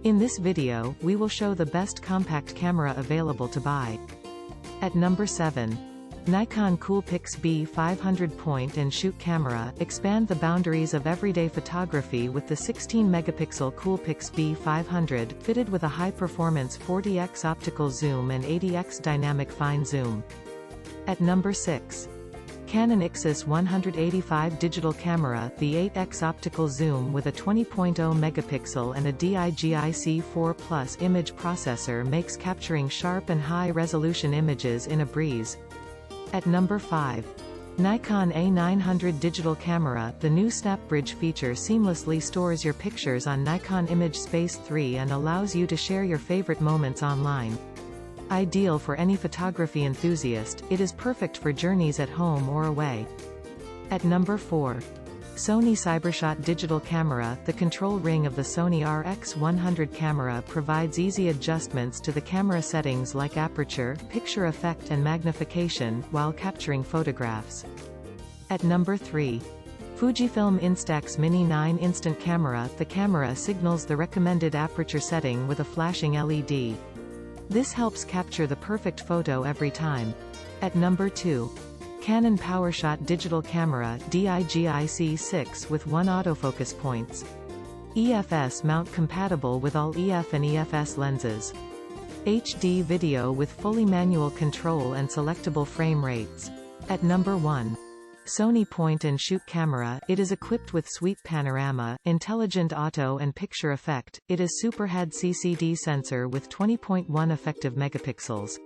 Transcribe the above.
In this video, we will show the best compact camera available to buy. At number 7. Nikon Coolpix B500 point-and-shoot camera. Expand the boundaries of everyday photography with the 16-megapixel Coolpix B500, fitted with a high-performance 40x optical zoom and 80x dynamic fine zoom. At number 6. Canon IXIS 185 digital camera. The 8x optical zoom with a 20.0 megapixel and a DIGIC 4+ image processor makes capturing sharp and high-resolution images in a breeze. At number 5. Nikon A900 digital camera. The new Snap Bridge feature seamlessly stores your pictures on Nikon Image Space 3 and allows you to share your favorite moments online. Ideal for any photography enthusiast, it is perfect for journeys at home or away. At number 4. Sony Cybershot digital camera. The control ring of the Sony RX100 camera provides easy adjustments to the camera settings like aperture, picture effect and magnification, while capturing photographs. At number 3. Fujifilm Instax Mini 9 instant camera. The camera signals the recommended aperture setting with a flashing LED. This helps capture the perfect photo every time. At number 2. Canon PowerShot digital camera. DIGIC 6 with 1 autofocus points. EFS mount compatible with all EF and EFS lenses. HD video with fully manual control and selectable frame rates. At number 1. Sony point-and-shoot camera. It is equipped with sweep panorama, intelligent auto and picture effect. It is Super HAD CCD sensor with 20.1 effective megapixels.